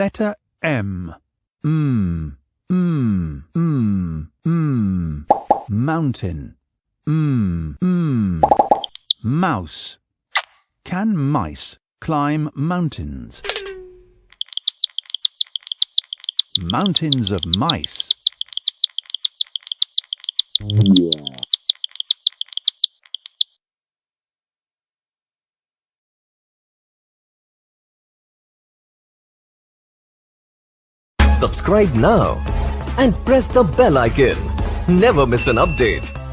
Letter M. Mountain. Mouse. Can mice climb mountains? Mountains of mice. Subscribe now and press the bell icon. Never miss an update.